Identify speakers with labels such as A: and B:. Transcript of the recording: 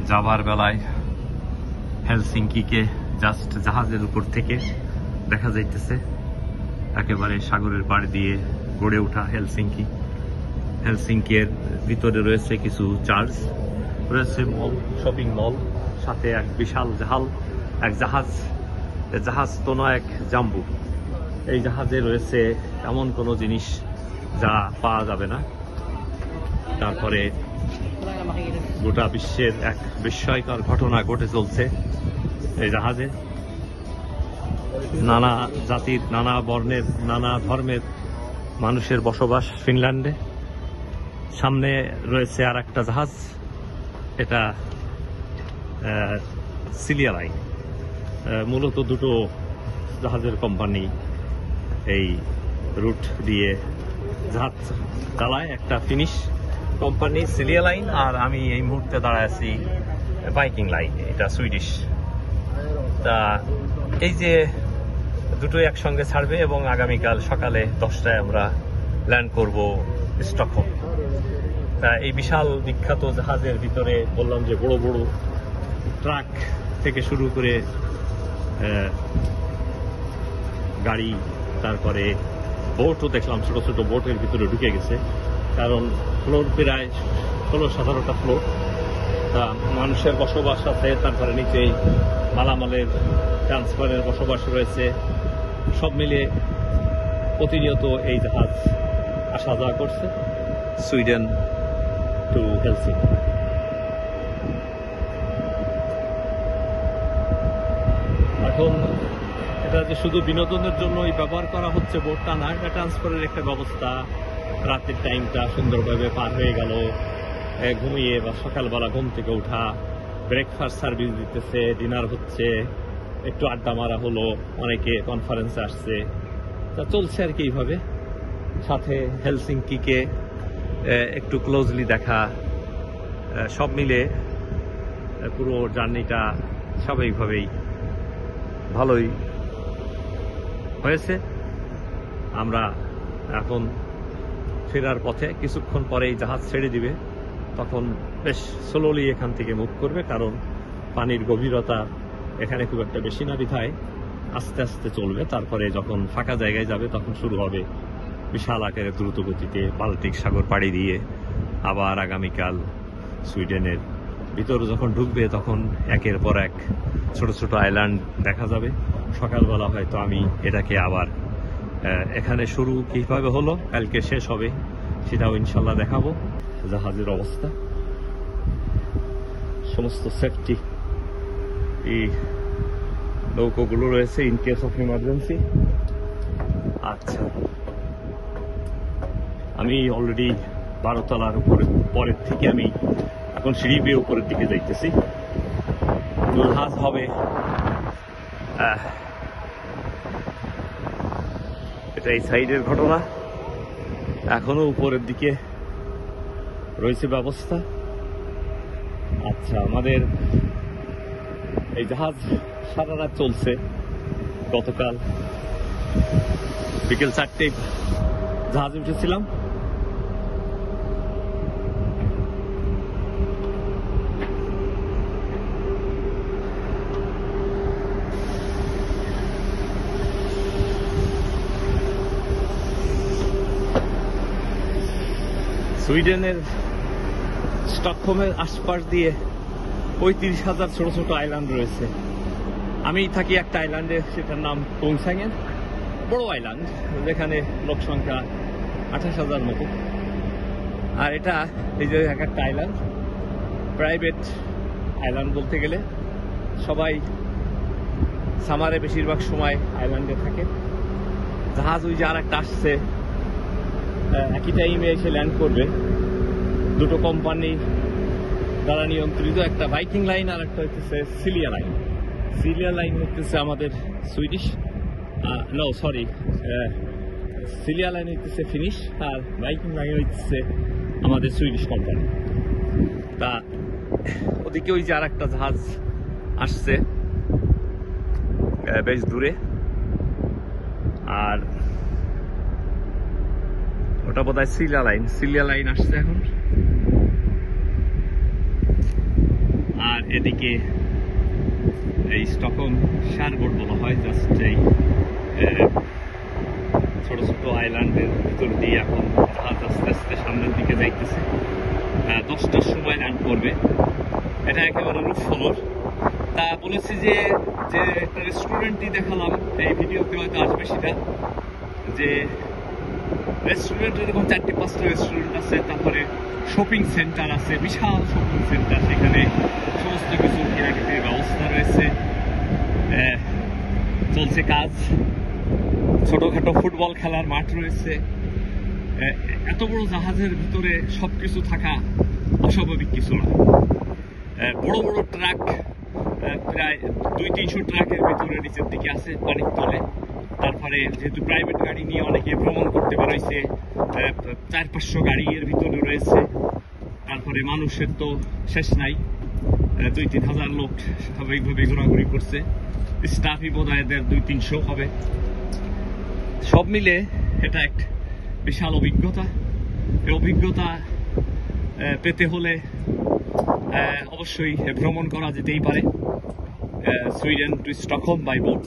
A: যাবার বেলায় হেলসিঙ্কিকে জাস্ট জাহাজের উপর থেকে দেখা যাইতেছে একেবারে সাগরের পাড় দিয়ে গড়ে ওঠা হেলসিঙ্কি। হেলসিঙ্কির ভিতরে রয়েছে কিছু চার্চ, রয়েছে মল, শপিং মল, সাথে এক বিশাল জাহাজ তো নয়, এক জাম্বু। এই জাহাজে রয়েছে এমন কোনো জিনিস যা পাওয়া যাবে না। তারপরে গোটা বিশ্বের এক বিস্ময়কর ঘটনা ঘটে চলছে এই জাহাজে। নানা জাতির, নানা বর্ণের, নানা ধর্মের মানুষের বসবাস ফিনল্যান্ডে। সামনে রয়েছে আর একটা জাহাজ, এটা সিলিয়া লাইন। মূলত দুটো জাহাজের কোম্পানি এই রুট দিয়ে জাহাজ চালায়, একটা ফিনিশ কোম্পানি সিলিয়া লাইন, আর আমি এই মুহূর্তে দাঁড়ায় আছি ভাইকিং লাইন, এটা সুইডিশ। তা এই যে দুটোই একসঙ্গে ছাড়বে এবং আগামীকাল সকালে 10টায় আমরা ল্যান্ড করব স্টকহোম। তা এই বিশাল বিখ্যাত জাহাজের ভিতরে বললাম যে বড় বড় ট্রাক থেকে শুরু করে গাড়ি, তারপরে বোটও দেখলাম, ছোট ছোট বোটের ভিতরে ঢুকে গেছে। কারণ ফ্লোর প্রায় 16-17টা ফ্লোর। তা মানুষের বসবাস আছে, তারপরে নিচেই মালামালের ট্রান্সফারের বসবাস রয়েছে। সব মিলিয়ে প্রতিনিয়ত এই জাহাজ আসা যাওয়া করছে সুইডেন টু হেলসিঙ্কি। এখন এটা যে শুধু বিনোদনের জন্যই ব্যবহার করা হচ্ছে বোটটা না, এটা ট্রান্সফারের একটা ব্যবস্থা। রাতের টাইমটা সুন্দরভাবে পার হয়ে গেল, ঘুমিয়ে বা সকালবেলা ঘুম থেকে উঠা, ব্রেকফাস্ট সার্ভিস দিতেছে, ডিনার হচ্ছে, একটু আড্ডা মারা হলো, অনেকে কনফারেন্সে আসছে। তা চলছে আর কি এইভাবে। সাথে হেলসিঙ্কিকে একটু ক্লোজলি দেখা, সব মিলে পুরো জার্নিটা স্বাভাবিকভাবেই ভালোই হয়েছে। আমরা এখন ফেরার পথে, কিছুক্ষণ পরেই জাহাজ ছেড়ে দিবে, তখন বেশ স্লোলি এখান থেকে মুভ করবে, কারণ পানির গভীরতা এখানে খুব একটা বেশি না বিধায় আস্তে আস্তে চলবে। তারপরে যখন ফাঁকা জায়গায় যাবে তখন শুরু হবে বিশাল আকারে দ্রুত গতিতে বাল্টিক সাগর পাড়ি দিয়ে আবার আগামীকাল সুইডেনের ভিতরে যখন ঢুকবে তখন একের পর এক ছোট ছোট আইল্যান্ড দেখা যাবে। সকালবেলা হয়তো আমি এটাকে আবার এখানে শুরু কিভাবে হলো, কালকে শেষ হবে, সেটাও ইনশাল্লাহ দেখাবো। জাহাজের অবস্থা, সমস্ত সেফটি এই নৌকোগুলো রয়েছে ইন কেস অফ ইমার্জেন্সি। আচ্ছা, আমি অলরেডি 12 তলার উপরে, পরের থেকে আমি এখন সিঁড়ি বেয়ে উপরের দিকে যাইতেছি। জাহাজ হবে এটা এই সাইডের ঘটনা। এখনো উপরের দিকে রয়েছে ব্যবস্থা। আচ্ছা, আমাদের এই জাহাজ সারা রাত চলছে। গতকাল বিকেল 4টায় জাহাজে উঠেছিলাম। সুইডেনের স্টকহোমের আশপাশ দিয়ে 35,000 ছোট ছোট আইল্যান্ড রয়েছে। আমি থাকি একটা আইল্যান্ডে, সেটার নাম কোংসাঙের, বড় আইল্যান্ড, যেখানে লোক সংখ্যা 28,000 মতো। আর এটা এই যে এক একটা আইল্যান্ড প্রাইভেট আইল্যান্ড বলতে গেলে। সবাই সামারে বেশিরভাগ সময় আইল্যান্ডে থাকে। জাহাজ ওই যে আর একটা আসছে, একই টাইমে এসে ল্যান্ড করবে। দুটো কোম্পানি দ্বারা নিয়ন্ত্রিত, একটা ভাইকিং লাইন আর একটা হচ্ছে সিলিয়া লাইন। সিলিয়া লাইন হচ্ছে আমাদের সুইডিশ, সিলিয়া লাইন হচ্ছে ফিনিশ, আর ভাইকিং লাইন হচ্ছে আমাদের সুইডিশ কোম্পানি। তা ওদিকে ওই যে আর একটা জাহাজ আসছে বেশ দূরে, আর ওটা বোধহয় সিলিয়া লাইন আসছে এখন। আর এদিকে এই স্টকহোম শারগোট বলা হয়, জাস্ট এই ছোট ছোট আইল্যান্ডের ভিতর দিয়ে এখন জাহাজ আস্তে আস্তে সামনের দিকে যাইতেছে। 10টার সময় ল্যান্ড করবে। এটা একেবারে রুট ফলোর। তা বলেছি যে একটা রেস্টুরেন্টই দেখালাম এই ভিডিওতে, হয়তো আসবে সেটা, যে রেস্টুরেন্ট এরকম 4-5টা রেস্টুরেন্ট আছে, তারপরে শপিং সেন্টার আছে, বিশাল শপিং সেন্টার, সেখানে সমস্ত কিছু কেনাকাটির ব্যবস্থা রয়েছে, চলছে কাজ, ছোটখাটো ফুটবল খেলার মাঠ রয়েছে। এত বড় জাহাজের ভিতরে সবকিছু থাকা অস্বাভাবিক কিছু না। বড় বড় ট্রাক, প্রায় 200-300 ট্রাকের ভিতরে নিচের দিকে আছে পানির তলে। তারপরে যেহেতু প্রাইভেট গাড়ি নিয়ে অনেকে ভ্রমণ করতে বেরোইছে, 400-500 গাড়ি এর ভিতরে রয়েছে। তারপরে মানুষের তো শেষ নাই, 2-3 হাজার লোক স্বাভাবিকভাবে ঘোরাঘুরি করছে। স্টাফই বোধ হয় 200-300 হবে। সব মিলে এটা এক বিশাল অভিজ্ঞতা। এই অভিজ্ঞতা পেতে হলে অবশ্যই ভ্রমণ করা যেতেই পারে Sweden to Stockholm by boat.